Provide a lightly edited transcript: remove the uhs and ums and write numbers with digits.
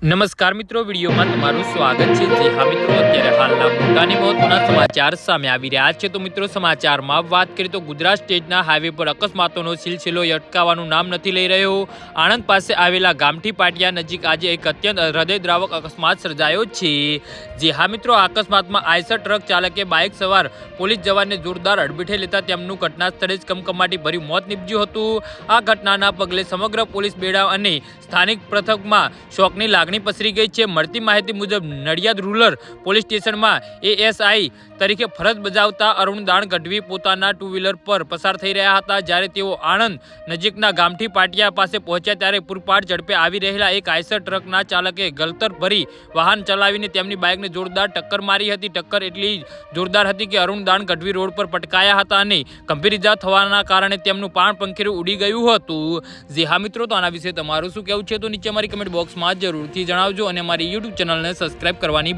નમસ્કાર મિત્રો, વિડીયોમાં તમારું સ્વાગત છે। જી હા મિત્રો, અત્યારે હાલના મોટા અને મહત્વના સમાચાર સામે આવી રહ્યા છે। તો મિત્રો, સમાચારમાં વાત કરીએ તો ગુજરાત સ્ટેટના હાઈવે પર અકસ્માતોનો સિલસિલો અટકાવવાનું નામ નથી લઈ રહ્યો। આણંદ પાસે આવેલા ગામઠી પાટિયા નજીક આજે એક અત્યંત હૃદયદ્રાવક અકસ્માત સર્જાયો છે। જી હા મિત્રો, આ અકસ્માતમાં આઈસર ટ્રક ચાલકે બાઇક સવાર પોલીસ જવાનને જોરદાર અડફેટે લેતા તેમનું ઘટના સ્થળે જ કમકમાટી ભર્યું મોત નીપજ્યું હતું। આ ઘટનાના પગલે સમગ્ર પોલીસ બેડા અને સ્થાનિક પથકમાં શોકની લાગણી પસરી ગઈ છે। મળતી માહિતી મુજબ નડિયાદ રૂરલ પોલીસ સ્ટેશનમાં એએસઆઈ તરીકે ફરજ બજાવતા અરુણ દાણ ગઢવી પોતાના ટુ વ્હીલર પર પસાર થઈ રહ્યા હતા। જ્યારે તેઓ આણંદ નજીકના ગામઠી પાટિયા પાસે પહોંચ્યા ત્યારે પૂરપાટ ઝડપે આવી રહેલા એક આઈસર ટ્રકના ચાલકે ગલતર ભરી વાહન ચલાવીને તેમની બાઇકને જોરદાર ટક્કર મારી હતી। ટક્કર એટલી જોરદાર હતી કે અરુણ દાણ ગઢવી રોડ પર પટકાયા હતા અને ગંભીર ઇજા થવાના કારણે તેમનું પ્રાણ પંખીરું ઉડી ગયું હતું। જી હા મિત્રો, તો આના વિશે તમારું શું કહેવું છે તો નીચે અમારી કમેન્ટ બોક્સમાં જરૂરથી જણાવજો અને અમારી યુટ્યુબ ચેનલને સબસ્ક્રાઇબ કરવાની